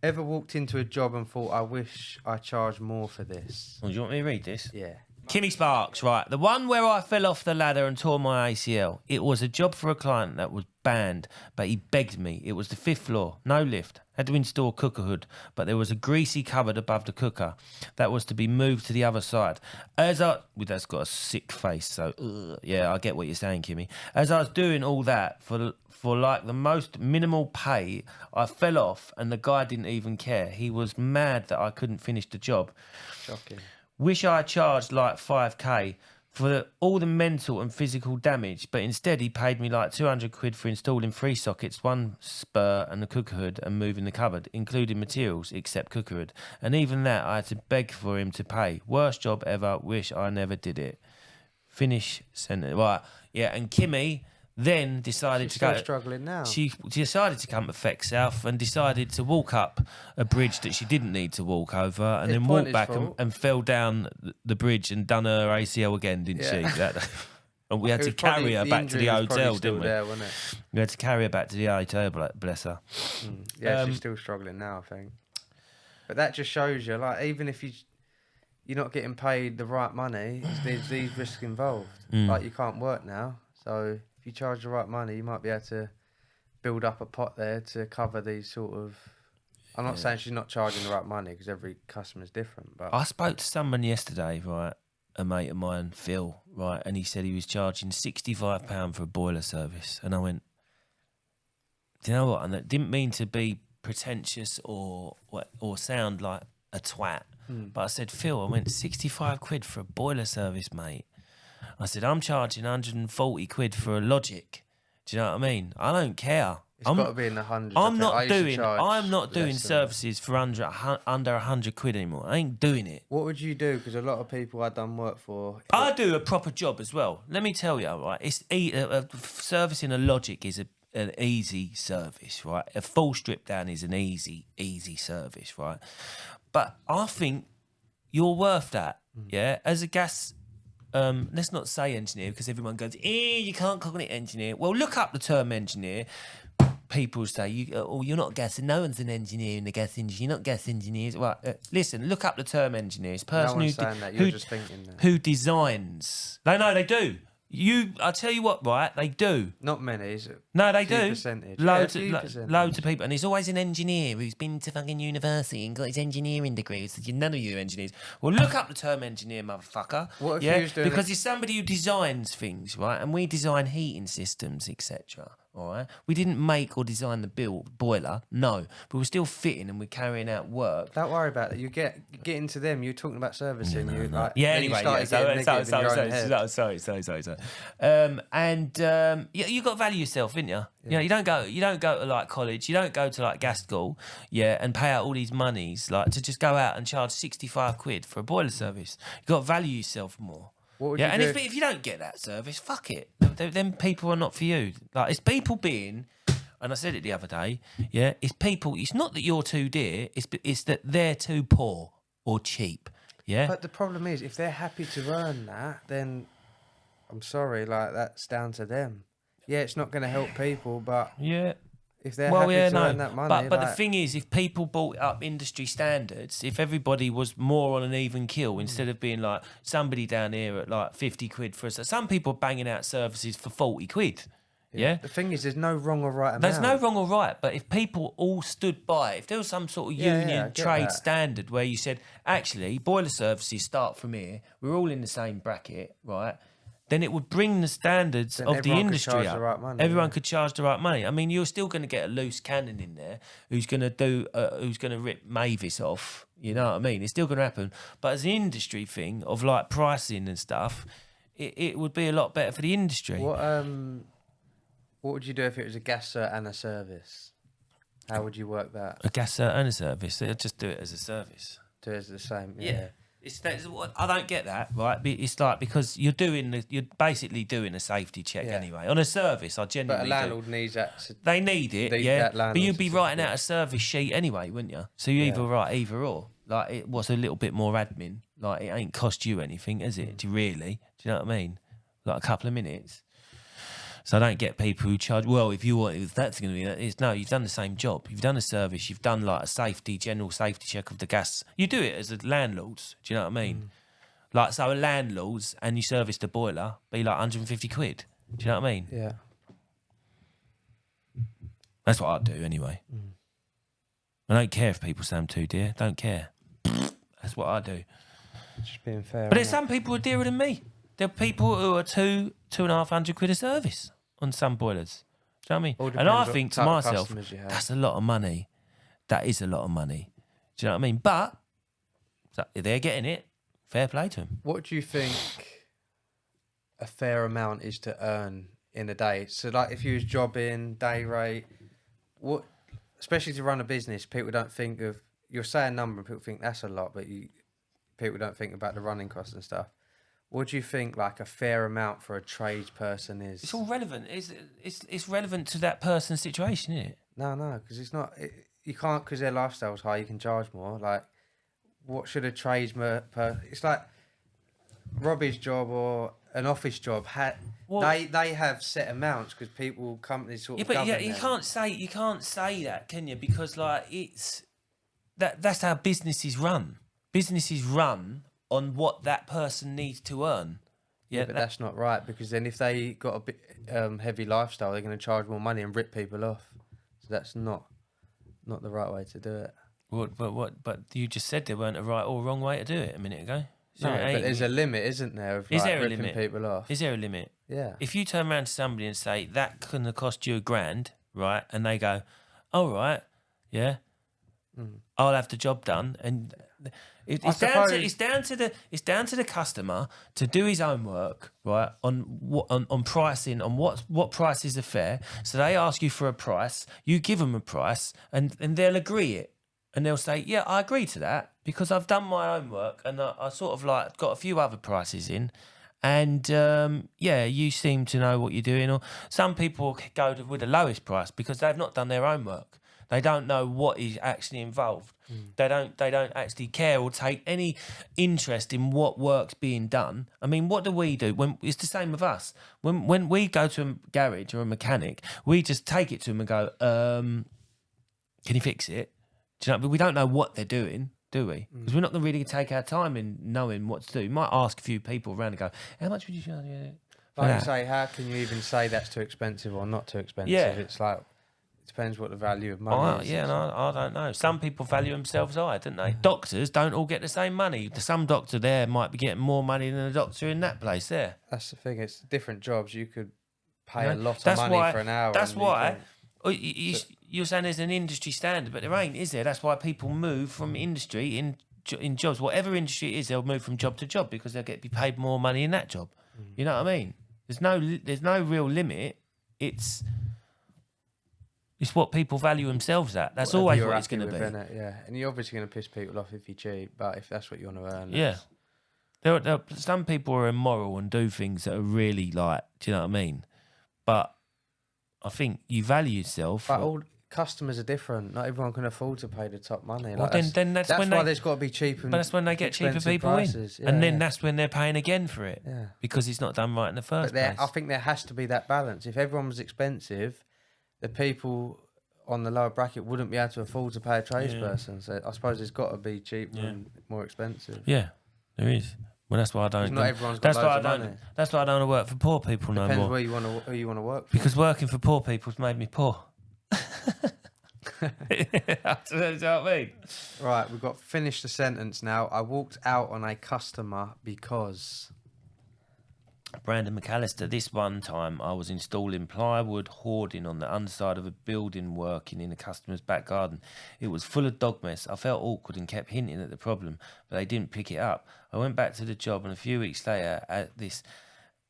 Speaker 1: Ever walked into a job and thought, I wish I charged more for this?
Speaker 2: Oh, do you want me to read this?
Speaker 1: Yeah.
Speaker 2: Kimmy Sparks, right. The one where I fell off the ladder and tore my ACL. It was a job for a client that was banned, but he begged me. It was the 5th floor, no lift. Had to install a cooker hood, but there was a greasy cupboard above the cooker that was to be moved to the other side. That's got a sick face, so yeah, I get what you're saying, Kimmy. As I was doing all that for like the most minimal pay, I fell off and the guy didn't even care. He was mad that I couldn't finish the job.
Speaker 1: Shocking.
Speaker 2: Wish I charged like 5k for all the mental and physical damage, but instead he paid me like 200 quid for installing 3 sockets, 1 spur and the cooker hood and moving the cupboard, including materials except cooker hood. And even that I had to beg for him to pay. Worst job ever. Wish I never did it. Finish sentence. Right, yeah, and Kimmy then decided
Speaker 1: She's
Speaker 2: to go.
Speaker 1: still struggling now.
Speaker 2: She decided to come to Feck South and decided to walk up a bridge that she didn't need to walk over, and
Speaker 1: It's
Speaker 2: then walk
Speaker 1: Pointer's
Speaker 2: back
Speaker 1: fault.
Speaker 2: and fell down the bridge and done her ACL again, didn't she?
Speaker 1: Yeah.
Speaker 2: And we had
Speaker 1: It
Speaker 2: to
Speaker 1: was probably-
Speaker 2: carry her
Speaker 1: the
Speaker 2: back to
Speaker 1: injury
Speaker 2: the
Speaker 1: was
Speaker 2: hotel,
Speaker 1: probably still
Speaker 2: didn't we?
Speaker 1: there, wasn't it?
Speaker 2: We had to carry her back to the hotel, bless her.
Speaker 1: Yeah, she's still struggling now, I think. But that just shows you, like, even if you're not getting paid the right money, there's these risks involved. Like, you can't work now, so if you charge the right money, you might be able to build up a pot there to cover these sort of... I'm not saying she's not charging the right money, because every customer's different, but...
Speaker 2: I spoke to someone yesterday, right, a mate of mine, Phil, right, and he said he was charging £65 for a boiler service. And I went, do you know what? And I didn't mean to be pretentious or sound like a twat, but I said, Phil, I went 65 quid for a boiler service, mate. I said, I'm charging 140 quid for a Logic. Do you know what I mean? I don't care.
Speaker 1: It's got to be in the hundreds.
Speaker 2: I'm not
Speaker 1: less than
Speaker 2: doing
Speaker 1: that.
Speaker 2: services for under 100 quid anymore. I ain't doing it.
Speaker 1: What would you do? Because a lot of people I done work for...
Speaker 2: I do a proper job as well. Let me tell you, right? It's servicing a Logic is an easy service, right? A full strip down is an easy service, right? But I think you're worth that, yeah? As a gas... let's not say engineer, because everyone goes, you can't call it engineer. Well, look up the term engineer. People say, you're not gas, no one's an engineer in the gas industry, you're not gas engineers. Well, listen, look up the term engineer. It's person
Speaker 1: No one's saying that, you're just thinking that.
Speaker 2: who designs. No, they do. I tell you what, right? They do.
Speaker 1: Not many, is it?
Speaker 2: No, they
Speaker 1: Few
Speaker 2: do.
Speaker 1: percentage.
Speaker 2: Loads,
Speaker 1: Yeah, a few
Speaker 2: of,
Speaker 1: percentage.
Speaker 2: loads of people, and there's always an engineer who's been to fucking university and got his engineering degree. So none of you are engineers. Well, look up the term engineer, motherfucker.
Speaker 1: What if you was doing
Speaker 2: because it's somebody who designs things, right? And we design heating systems, etc. All right, we didn't make or design the boiler, no, but we're still fitting and we're carrying out work.
Speaker 1: Don't worry about it. You get into them. You're talking about servicing. Like,
Speaker 2: Yeah,
Speaker 1: then you
Speaker 2: anyway,
Speaker 1: started getting negative in your own head.
Speaker 2: Sorry. You got to value yourself, didn't you? You know, you don't go to like college, you don't go to like gas school, and pay out all these monies like to just go out and charge 65 quid for a boiler service. You got to value yourself more.
Speaker 1: What would you
Speaker 2: and
Speaker 1: do?
Speaker 2: if you don't get that service, fuck it. Them people are not for you. Like, it's people being, and I said it the other day, it's people, it's not that you're too dear, it's that they're too poor or cheap,
Speaker 1: But the problem is, if they're happy to earn that, then I'm sorry, like, that's down to them. Yeah, it's not going to help people, but
Speaker 2: Yeah.
Speaker 1: if they're happy to earn that money.
Speaker 2: But the thing is, if people brought up industry standards, if everybody was more on an even keel instead of being like somebody down here at like 50 quid for us, some people are banging out services for 40 quid. Yeah.
Speaker 1: The thing is, there's no wrong or right amount.
Speaker 2: There's no wrong or right, but if people all stood by, if there was some sort of union trade standard where you said, actually, boiler services start from here, we're all in the same bracket, right? Then it would bring the standards of the industry up. Everyone could charge the right money. I mean, you're still going to get a loose cannon in there who's going to rip Mavis off. You know what I mean? It's still going to happen. But as an industry thing of like pricing and stuff, it would be a lot better for the industry.
Speaker 1: What would you do if it was a gas cert and a service? How would you work that?
Speaker 2: A gas cert and a service. They'd just do it as a service.
Speaker 1: Do it as the same.
Speaker 2: Yeah. I don't get that, right? It's like because you're basically doing a safety check anyway. On a service, I genuinely
Speaker 1: But a landlord needs that.
Speaker 2: They need it, but you'd be writing out a service sheet anyway, wouldn't you? So you either write either or. Like it was a little bit more admin. Like it ain't cost you anything, is it? Really? Do you know what I mean? Like a couple of minutes. So I don't get people who charge, well, if that's going to be that. No, you've done the same job. You've done a service. You've done like a general safety check of the gas. You do it as a landlord. Do you know what I mean? Like, so a landlord's and you service the boiler, be like 150 quid. Do you know what I mean?
Speaker 1: Yeah.
Speaker 2: That's what I'd do anyway. I don't care if people say I'm too dear. Don't care. That's what I do.
Speaker 1: Just being fair.
Speaker 2: But there's some people who are dearer than me. There are people who are £2,500 quid a service on some boilers. Do you know what I mean? And I think to myself, that's a lot of money. That is a lot of money. Do you know what I mean? But if they're getting it, fair play to them.
Speaker 1: What do you think a fair amount is to earn in a day? So, like, if you was jobbing, day rate, what, especially to run a business, people don't think of, you're saying number and people think that's a lot, but people don't think about the running costs and stuff. What do you think, like, a fair amount for a tradesperson is?
Speaker 2: It's all relevant. It's relevant to that person's situation, isn't it?
Speaker 1: No, because it's not. You can't, because their lifestyle's high, you can charge more. Like, what should a tradesman... It's like Robbie's job or an office job. They have set amounts because companies sort of govern them.
Speaker 2: You can't say that, can you? Because, like, that's how businesses run. Businesses run on what that person needs to earn.
Speaker 1: Yeah, but that's not right, because then if they got a bit heavy lifestyle, they're going to charge more money and rip people off. So that's not the right way to do it.
Speaker 2: But you just said there weren't a right or wrong way to do it a minute ago.
Speaker 1: No, but there's a limit, isn't there, of ripping people off?
Speaker 2: Is there a limit?
Speaker 1: Yeah.
Speaker 2: If you turn around to somebody and say, that couldn't have cost you $1,000, right? And they go, all right, yeah, I'll have the job done. And... It's down to the customer to do his own work, right? On pricing, on what prices are fair. So they ask you for a price, you give them a price, and they'll agree it, and they'll say, yeah, I agree to that because I've done my own work and I sort of like got a few other prices in, and you seem to know what you're doing. Or some people go with the lowest price because they've not done their own work. They don't know what is actually involved. They don't actually care or take any interest in what work's being done. I mean, what do? When it's the same with us. When we go to a garage or a mechanic, we just take it to them and go, "Can you fix it?" Do you know? But we don't know what they're doing, do we? Because we're not going to really take our time in knowing what to do. We might ask a few people around and go, "How much would you charge?"
Speaker 1: Like I say, how can you even say that's too expensive or not too expensive?
Speaker 2: Yeah.
Speaker 1: It's like, depends what the value of money is.
Speaker 2: Yeah, I don't know. Some people value themselves high, don't they? Doctors don't all get the same money. Some doctor there might be getting more monay than a doctor in that place there.
Speaker 1: That's the thing. It's different jobs. You could pay a lot of money for an hour.
Speaker 2: That's why you're saying there's an industry standard, but there ain't, is there? That's why people move from industry in jobs. Whatever industry it is, they'll move from job to job because they'll be paid more money in that job. You know what I mean? There's no real limit. It's what people value themselves at. That's always what it's going to be.
Speaker 1: Yeah, and you're obviously going to piss people off if you're cheap, but if that's what you want to earn.
Speaker 2: Yeah. Some people are immoral and do things that are really like, do you know what I mean? But I think you value yourself.
Speaker 1: But all customers are different. Not everyone can afford to pay the top money.
Speaker 2: Well, then that's why there's
Speaker 1: got to be cheap.
Speaker 2: But that's when they get cheaper people
Speaker 1: prices.
Speaker 2: in, and then that's when they're paying again for it.
Speaker 1: Yeah.
Speaker 2: Because it's not done right in the first place.
Speaker 1: I think there has to be that balance. If everyone was expensive, the people on the lower bracket wouldn't be able to afford to pay a tradesperson. So I suppose it's got to be cheaper and more expensive.
Speaker 2: Yeah, there is. Well, that's why I don't.
Speaker 1: Not everyone's got loads of money.
Speaker 2: That's why I don't want to work for poor people no more.
Speaker 1: Depends who you want to work for.
Speaker 2: Because working for poor people's made me poor. Do you know what I mean?
Speaker 1: Right, we've got finish the sentence now. I walked out on a customer because...
Speaker 2: Brandon McAllister, this one time I was installing plywood hoarding on the underside of a building working in a customer's back garden. It was full of dog mess. I felt awkward and kept hinting at the problem, but they didn't pick it up. I went back to the job, and a few weeks later,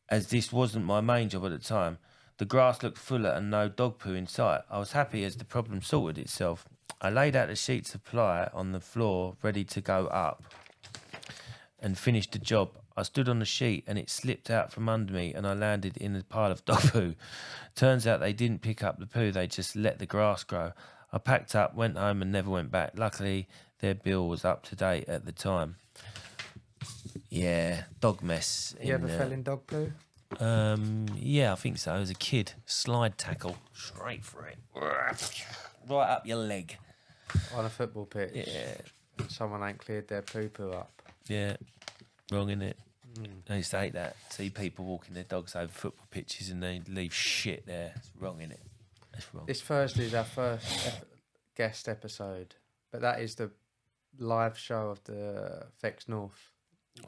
Speaker 2: as this wasn't my main job at the time, the grass looked fuller and no dog poo in sight. I was happy as the problem sorted itself. I laid out the sheets of ply on the floor ready to go up and finished the job. I stood on the sheet and it slipped out from under me and I landed in a pile of dog poo. Turns out they didn't pick up the poo, they just let the grass grow. I packed up, went home and never went back. Luckily, their bill was up to date at the time. Yeah, dog mess.
Speaker 1: You ever fell in dog poo?
Speaker 2: Yeah, I think so. As a kid, slide tackle, straight for it. Right up your leg.
Speaker 1: On a football pitch?
Speaker 2: Yeah.
Speaker 1: Someone ain't cleared their poo-poo up.
Speaker 2: Yeah, wrong, innit? I used to hate that. See people walking their dogs over football pitches and they leave shit there. It's wrong, innit? It's wrong.
Speaker 1: This Thursday is our first guest episode, but that is the live show of the Fex North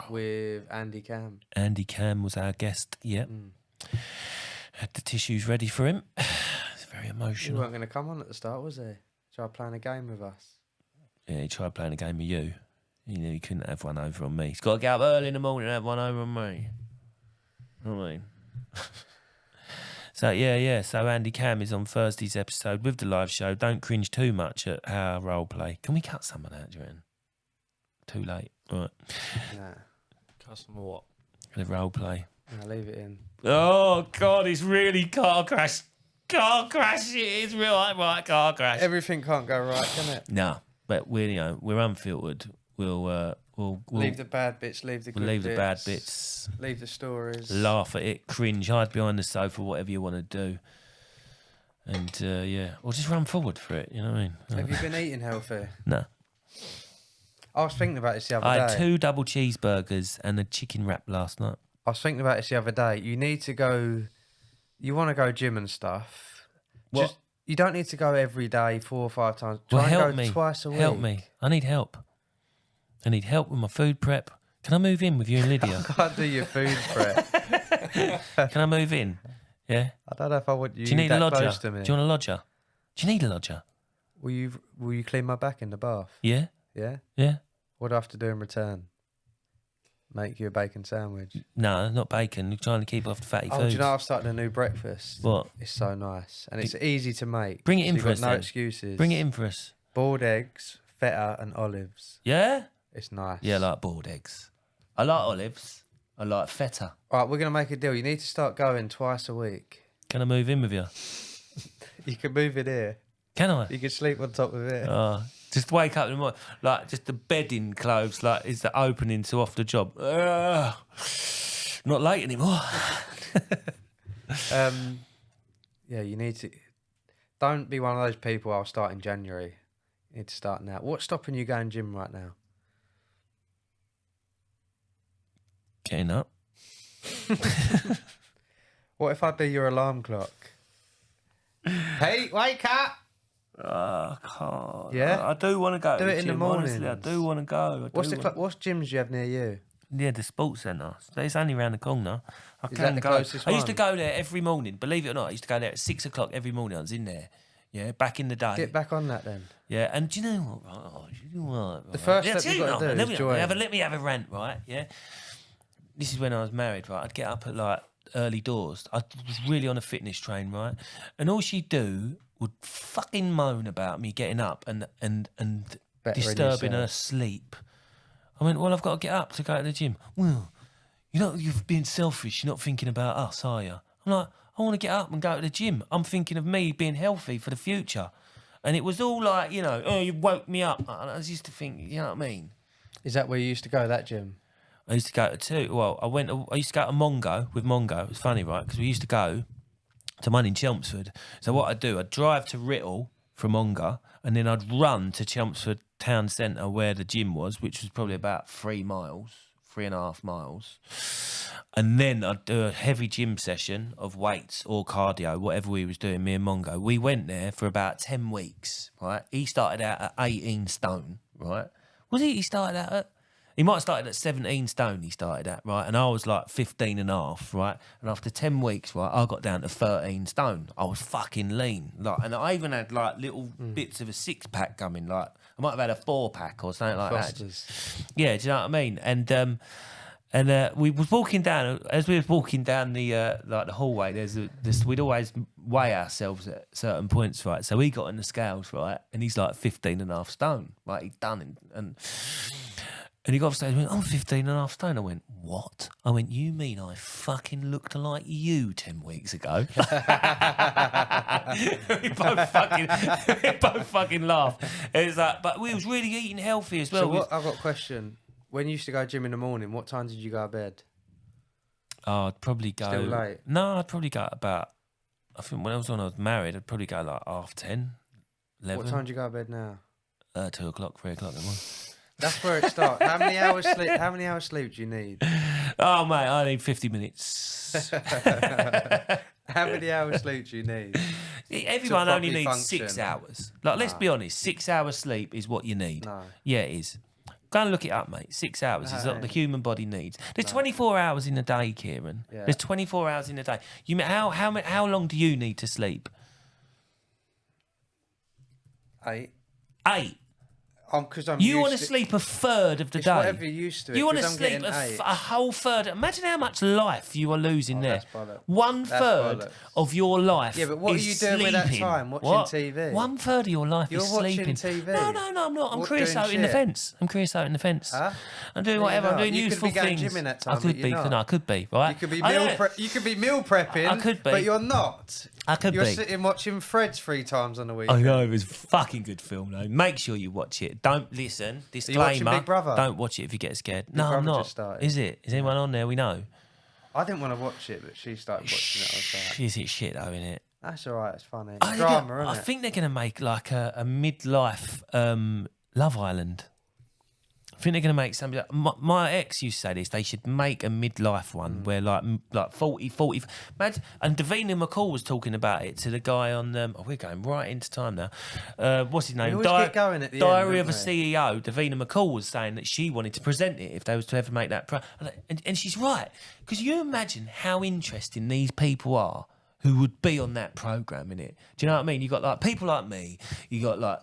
Speaker 1: with Andy Cam.
Speaker 2: Andy Cam was our guest, yeah. Had the tissues ready for him. It's very
Speaker 1: He
Speaker 2: emotional.
Speaker 1: weren't going to come on at the start, was he? Try playing a game with us.
Speaker 2: Yeah, he tried playing a game with you. He knew he couldn't have one over on me. He's got to get up early in the morning and have one over on me. You know what I mean? So, yeah. So Andy Cam is on Thursday's episode with the live show. Don't cringe too much at our role play. Can we cut some of that, Duran? Too late. All right.
Speaker 1: Nah,
Speaker 3: Customer what?
Speaker 2: The role play.
Speaker 1: nah, leave it in.
Speaker 2: Oh, God, it's really car crash. Car crash. It is real. Right, car crash.
Speaker 1: Everything can't go right, can it?
Speaker 2: No, but we're unfiltered. We'll
Speaker 1: leave the bad bits, leave the good
Speaker 2: leave
Speaker 1: bits.
Speaker 2: the bad bits.
Speaker 1: Leave the stories.
Speaker 2: Laugh at it, cringe, hide behind the sofa, whatever you want to do. And, or just run forward for it, you know what I mean?
Speaker 1: Have you been eating healthy?
Speaker 2: No.
Speaker 1: I was thinking about this the other
Speaker 2: I
Speaker 1: day.
Speaker 2: had 2 double cheeseburgers and a chicken wrap last night.
Speaker 1: I was thinking about this the other day. You need to go... You want to go gym and stuff.
Speaker 2: What?
Speaker 1: You don't need to go every day, 4 or 5 times.
Speaker 2: Well,
Speaker 1: Try and
Speaker 2: help
Speaker 1: go
Speaker 2: me.
Speaker 1: twice a week.
Speaker 2: Help me. I need help. I need help with my food prep. Can I move in with you and Lydia?
Speaker 1: I can't do your food prep.
Speaker 2: Can I move in? Yeah?
Speaker 1: I don't know if I want you
Speaker 2: Do you need a
Speaker 1: that
Speaker 2: lodger?
Speaker 1: close to me.
Speaker 2: Do you want a lodger? Do you need a lodger?
Speaker 1: Will you clean my back in the bath?
Speaker 2: Yeah?
Speaker 1: Yeah?
Speaker 2: Yeah?
Speaker 1: What do I have to do in return? Make you a bacon sandwich.
Speaker 2: No, not bacon. You're trying to keep off the fatty
Speaker 1: Oh,
Speaker 2: foods.
Speaker 1: do you know I've started a new breakfast?
Speaker 2: What?
Speaker 1: It's so nice. And it's easy to make.
Speaker 2: Bring it in
Speaker 1: so
Speaker 2: for
Speaker 1: you've
Speaker 2: us
Speaker 1: got no
Speaker 2: then.
Speaker 1: excuses.
Speaker 2: Bring it in for us.
Speaker 1: Boiled eggs, feta and olives.
Speaker 2: Yeah?
Speaker 1: It's nice.
Speaker 2: Yeah, I like boiled eggs. I like olives. I like feta.
Speaker 1: All right, we're going to make a deal. You need to start going twice a week.
Speaker 2: Can I move in with you?
Speaker 1: You can move it here.
Speaker 2: Can I?
Speaker 1: You can sleep on top of it.
Speaker 2: Just wake up in the morning, like just the bedding clothes, like is the opening to off the job. Not late anymore.
Speaker 1: Yeah, you need to... Don't be one of those people I'll start in January. You need to start now. What's stopping you going gym right now?
Speaker 2: Getting up.
Speaker 1: What if I be your alarm clock? Pete, wake up!
Speaker 2: Oh, God.
Speaker 1: Yeah?
Speaker 2: I do want to go.
Speaker 1: Do
Speaker 2: to
Speaker 1: it in the
Speaker 2: gym, honestly. I
Speaker 1: mornings.
Speaker 2: do want to go.
Speaker 1: What's gyms do you have near you?
Speaker 2: Yeah, the sports centre. It's only around the corner. I
Speaker 1: Is
Speaker 2: can
Speaker 1: that the
Speaker 2: go.
Speaker 1: closest
Speaker 2: I used to
Speaker 1: one?
Speaker 2: go there every morning. Believe it or not, I used to go there at 6 o'clock every morning. I was in there. Yeah, back in the day.
Speaker 1: Get back on that then.
Speaker 2: Yeah, and do you know what? Oh, you know what?
Speaker 1: The first
Speaker 2: Yeah,
Speaker 1: step you've got to do is join.
Speaker 2: Let me have a rant, right? Yeah. This is when I was married, right? I'd get up at like early doors. I was really on a fitness train, right? And all she'd do would fucking moan about me getting up and
Speaker 1: Bettering
Speaker 2: disturbing her
Speaker 1: yourself.
Speaker 2: sleep. I went, well, I've got to get up to go to the gym. Well, you've been selfish. You're not thinking about us, are you? I'm like, I want to get up and go to the gym. I'm thinking of me being healthy for the future. And it was all like, oh, you woke me up. I used to think, you know what I mean?
Speaker 1: Is that where you used to go, that gym?
Speaker 2: I used to go to two. Well, I used to go to Mongo with Mongo. It was funny, right? Because we used to go to one in Chelmsford. So what I'd do, I'd drive to Writtle from Ongar, and then I'd run to Chelmsford town centre where the gym was, which was probably about 3.5 miles. And then I'd do a heavy gym session of weights or cardio, whatever we was doing, me and Mongo. We went there for about 10 weeks, right? He started out at 18 stone, right? Was he? He started out at... He might have started at 17 stone, he started at, right? And I was like 15 and a half, right? And after 10 weeks, right, I got down to 13 stone. I was fucking lean. Like, and I even had like little bits of a 6-pack coming. Like, I might have had a 4-pack or something like
Speaker 1: Fosters.
Speaker 2: that. Yeah, do you know what I mean? And we was walking down, as we was walking down the like the hallway, we'd always weigh ourselves at certain points, right? So he got in the scales, right? And he's like 15 and a half stone. Right, he'd done it. And he got off stage and went, I'm 15 and a half stone. I went, what? I went, you mean I fucking looked like you 10 weeks ago? we both fucking laughed. It's like, but we was really eating healthy as well.
Speaker 1: So I've got a question. When you used to go gym in the morning, what time did you go to bed?
Speaker 2: Oh, I'd probably go...
Speaker 1: Still late?
Speaker 2: No, I'd probably go about... I think when I was married, I'd probably go like 10:30, 11.
Speaker 1: What time do you go to bed now?
Speaker 2: 2 o'clock, 3 o'clock in the morning.
Speaker 1: That's where it starts. How many hours sleep do you need?
Speaker 2: Oh, mate, I need 50 minutes.
Speaker 1: How many hours sleep do you need?
Speaker 2: Everyone only needs
Speaker 1: function?
Speaker 2: 6 hours. Like, let's be honest, 6 hours sleep is what you need.
Speaker 1: No.
Speaker 2: Yeah, it is. Go and look it up, mate. 6 hours is what the human body needs. There's 24 hours in a day, Keiran.
Speaker 1: Yeah.
Speaker 2: There's 24 hours in a day. How long do you need to sleep?
Speaker 1: 8.
Speaker 2: 8.
Speaker 1: Because I'm
Speaker 2: You
Speaker 1: used
Speaker 2: want to
Speaker 1: to
Speaker 2: sleep a third of the
Speaker 1: It's
Speaker 2: day.
Speaker 1: whatever you're used to.
Speaker 2: You want to
Speaker 1: 'cause I'm
Speaker 2: sleep
Speaker 1: getting 8.
Speaker 2: a whole third. Imagine how much life you are losing there.
Speaker 1: that's bollocks.
Speaker 2: One
Speaker 1: That's
Speaker 2: third
Speaker 1: bollocks.
Speaker 2: of your life.
Speaker 1: Yeah, but what are
Speaker 2: is
Speaker 1: you doing with that
Speaker 2: sleeping.
Speaker 1: time? Watching
Speaker 2: What?
Speaker 1: TV?
Speaker 2: 1/3 of your life
Speaker 1: You're
Speaker 2: is
Speaker 1: watching
Speaker 2: sleeping.
Speaker 1: TV?
Speaker 2: No, I'm not. I'm
Speaker 1: What,
Speaker 2: creosoting
Speaker 1: doing
Speaker 2: the
Speaker 1: shit?
Speaker 2: fence. I'm creosoting the fence.
Speaker 1: Huh?
Speaker 2: I'm doing
Speaker 1: No,
Speaker 2: whatever.
Speaker 1: you're
Speaker 2: I'm doing
Speaker 1: not. You could
Speaker 2: useful
Speaker 1: be going
Speaker 2: things.
Speaker 1: gym in that
Speaker 2: I
Speaker 1: time,
Speaker 2: could
Speaker 1: but
Speaker 2: be.
Speaker 1: you're not.
Speaker 2: I could be. Right.
Speaker 1: You could be
Speaker 2: I know.
Speaker 1: You could be meal prepping.
Speaker 2: I could be.
Speaker 1: But you're not.
Speaker 2: I could
Speaker 1: You're
Speaker 2: be.
Speaker 1: sitting watching Fred's 3 times on the
Speaker 2: I
Speaker 1: weekend.
Speaker 2: know, it was a fucking good film though. Make sure you watch it. Don't listen. Disclaimer.
Speaker 1: watching Big Brother?
Speaker 2: Don't watch it if you get scared. No,
Speaker 1: Brother
Speaker 2: I'm not.
Speaker 1: just started.
Speaker 2: Is it? Is anyone on there we know?
Speaker 1: I didn't want to watch it, but she started watching it. I was like,
Speaker 2: Is it shit though, innit?
Speaker 1: that's all right. It's funny.
Speaker 2: I
Speaker 1: Drama, isn't it?
Speaker 2: think they're going to make like a midlife Love Island. I think they're going to make something. My ex used to say this. They should make a midlife one where like 40. Imagine, and Davina McCall was talking about it to the guy on. We're going right into time now. What's his name?
Speaker 1: always get going at the end,
Speaker 2: Diary of a
Speaker 1: don't we?
Speaker 2: CEO. Davina McCall was saying that she wanted to present it if they was to ever make that. And she's right, because you imagine how interesting these people are who would be on that programme, innit? Do you know what I mean? You got like people like me. You got like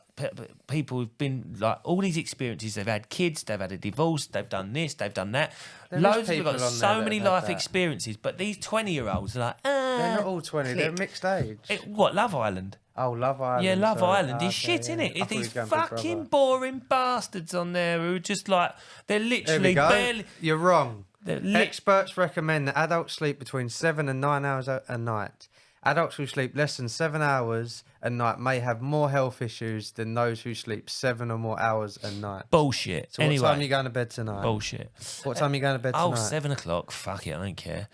Speaker 2: people who've been like all these experiences. They've had kids. They've had a divorce. They've done this. They've done that.
Speaker 1: There is
Speaker 2: Loads of people
Speaker 1: people
Speaker 2: got
Speaker 1: on
Speaker 2: so
Speaker 1: there that
Speaker 2: many
Speaker 1: have had
Speaker 2: life
Speaker 1: that.
Speaker 2: experiences. But these 20-year-olds are like,
Speaker 1: They're not all 20. They're
Speaker 2: click.
Speaker 1: mixed age.
Speaker 2: What, Love Island?
Speaker 1: Oh, Love Island.
Speaker 2: Yeah, Love
Speaker 1: sorry.
Speaker 2: Island is
Speaker 1: Okay,
Speaker 2: shit,
Speaker 1: yeah.
Speaker 2: innit?
Speaker 1: I
Speaker 2: It's
Speaker 1: thought he
Speaker 2: these
Speaker 1: was going Big
Speaker 2: fucking
Speaker 1: Brother.
Speaker 2: boring bastards on there who are just like, they're
Speaker 1: There we
Speaker 2: literally
Speaker 1: go.
Speaker 2: barely...
Speaker 1: You're wrong.
Speaker 2: They're
Speaker 1: Experts recommend that adults sleep between 7 and 9 hours a night. Adults who sleep less than 7 hours a night may have more health issues than those who sleep 7 or more hours a night.
Speaker 2: Bullshit.
Speaker 1: So
Speaker 2: anyway,
Speaker 1: what time are you going to bed tonight?
Speaker 2: bullshit.
Speaker 1: What time are you going to bed tonight?
Speaker 2: 7 o'clock. Fuck it, I don't care.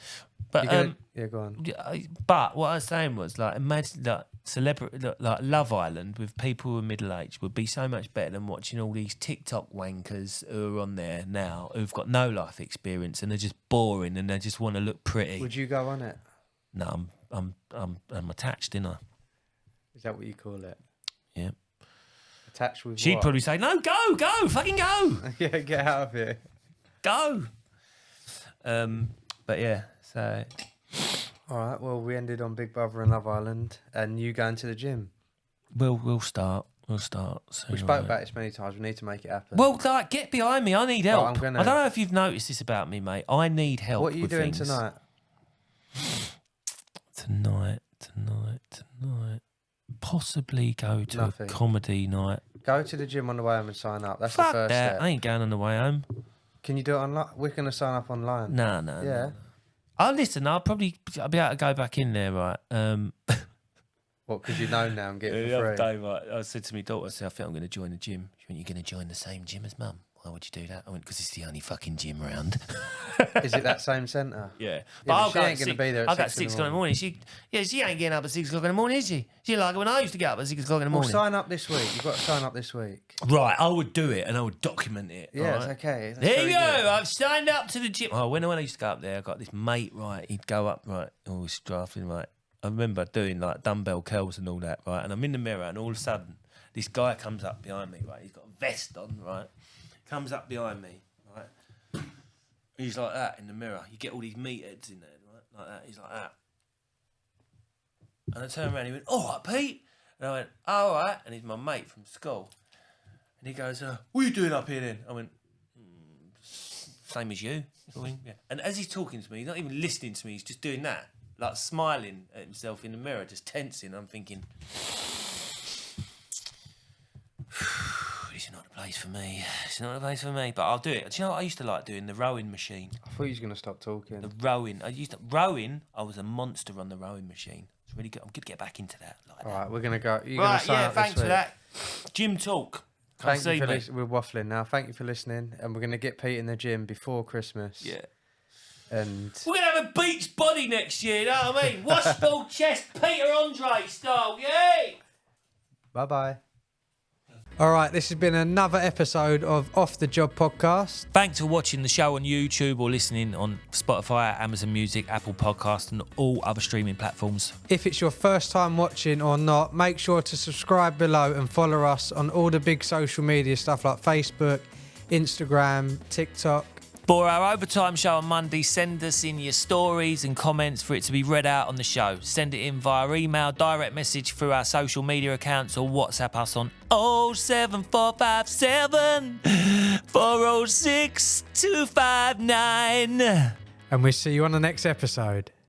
Speaker 2: But
Speaker 1: Yeah, go on.
Speaker 2: but what I was saying was like, imagine that celebrity like Love Island with people who are middle aged would be so much better than watching all these TikTok wankers who are on there now who've got no life experience and they're just boring and they just want to look pretty.
Speaker 1: Would you go on it?
Speaker 2: No, I'm attached, innit?
Speaker 1: Is that what you call it?
Speaker 2: Yeah.
Speaker 1: Attached with
Speaker 2: She'd
Speaker 1: what?
Speaker 2: probably say, "No, go, fucking go,
Speaker 1: Yeah, get out of here.
Speaker 2: go." But yeah, so
Speaker 1: All right, well, we ended on Big Brother and Love Island, and you going to the gym.
Speaker 2: we'll start. We'll start.
Speaker 1: We spoke about this many times. We need to make it happen.
Speaker 2: Well, like, get behind me. I need help.
Speaker 1: I'm gonna-
Speaker 2: I don't know if you've noticed this about me, mate. I need help.
Speaker 1: What are you
Speaker 2: with
Speaker 1: doing
Speaker 2: things.
Speaker 1: tonight?
Speaker 2: Tonight. Possibly go to
Speaker 1: Nothing.
Speaker 2: a comedy night.
Speaker 1: Go to the gym on the way home and sign up. That's the
Speaker 2: Fuck
Speaker 1: first
Speaker 2: that.
Speaker 1: step.
Speaker 2: I ain't going on the way home.
Speaker 1: Can you do it online? We're going to sign up online.
Speaker 2: No.
Speaker 1: Yeah.
Speaker 2: No. Oh, listen, I'll be able to go back in there, right?
Speaker 1: What, because you know now and get it
Speaker 2: The
Speaker 1: for
Speaker 2: other
Speaker 1: free?
Speaker 2: day, right, I said to my daughter, I think I'm going to join the gym. She went, "You're going to join the same gym as Mum?" Why would you do that? I went, because it's the only fucking gym around.
Speaker 1: Is it that same centre?
Speaker 2: Yeah.
Speaker 1: But
Speaker 2: I'll
Speaker 1: she ain't going to be there at
Speaker 2: I'll go at
Speaker 1: 6
Speaker 2: 6 o'clock in the morning. She ain't getting up at 6 o'clock in the morning, is she? She like it when I used to get up at 6 o'clock in the
Speaker 1: Well,
Speaker 2: morning.
Speaker 1: sign up this week. You've got to sign up this week.
Speaker 2: Right, I would do it and I would document it.
Speaker 1: Yeah,
Speaker 2: right?
Speaker 1: it's okay. That's
Speaker 2: There
Speaker 1: very
Speaker 2: you go.
Speaker 1: good.
Speaker 2: I've signed up to the gym. Oh, when I used to go up there, I got this mate, right? He'd go up, right? Always drafting, right? I remember doing like dumbbell curls and all that, right? And I'm in the mirror and all of a sudden, this guy comes up behind me, right? He's got a vest on, right? Comes up behind me, right? He's like that in the mirror. You get all these meatheads in there, right? Like that. He's like that. And I turned around and he went, all right, Pete. And I went, all right. And he's my mate from school. And he goes, what are you doing up here then? I went, same as you. Yeah. And as he's talking to me, he's not even listening to me. He's just doing that. Like smiling at himself in the mirror, just tensing. I'm thinking, this is not the place for me. It's not the place for me. But I'll do it. Do you know what I used to like doing? The rowing machine.
Speaker 1: I thought you was going to stop talking.
Speaker 2: The rowing. Rowing, I was a monster on the rowing machine. It's really good. I'm going to get back into that. Like
Speaker 1: All right, we're going to go. You're
Speaker 2: right,
Speaker 1: going to sign up
Speaker 2: thanks
Speaker 1: this
Speaker 2: for
Speaker 1: week.
Speaker 2: that. Gym talk. Come
Speaker 1: Thank you
Speaker 2: see
Speaker 1: for
Speaker 2: me.
Speaker 1: we're waffling now. Thank you for listening. And we're going to get Pete in the gym before Christmas.
Speaker 2: Yeah.
Speaker 1: And
Speaker 2: We're going to have a beach body next year, you know what I mean? Washboard chest, Peter Andre style, yay!
Speaker 1: bye-bye. All right, this has been another episode of Off the Job podcast.
Speaker 2: Thanks for watching the show on YouTube or listening on Spotify, Amazon Music, Apple Podcast and all other streaming platforms.
Speaker 1: If it's your first time watching or not, make sure to subscribe below and follow us on all the big social media stuff like Facebook, Instagram, TikTok.
Speaker 2: For our overtime show on Monday, send us in your stories and comments for it to be read out on the show. Send it in via email, direct message through our social media accounts or WhatsApp us on 07457 406 259.
Speaker 1: And we'll see you on the next episode.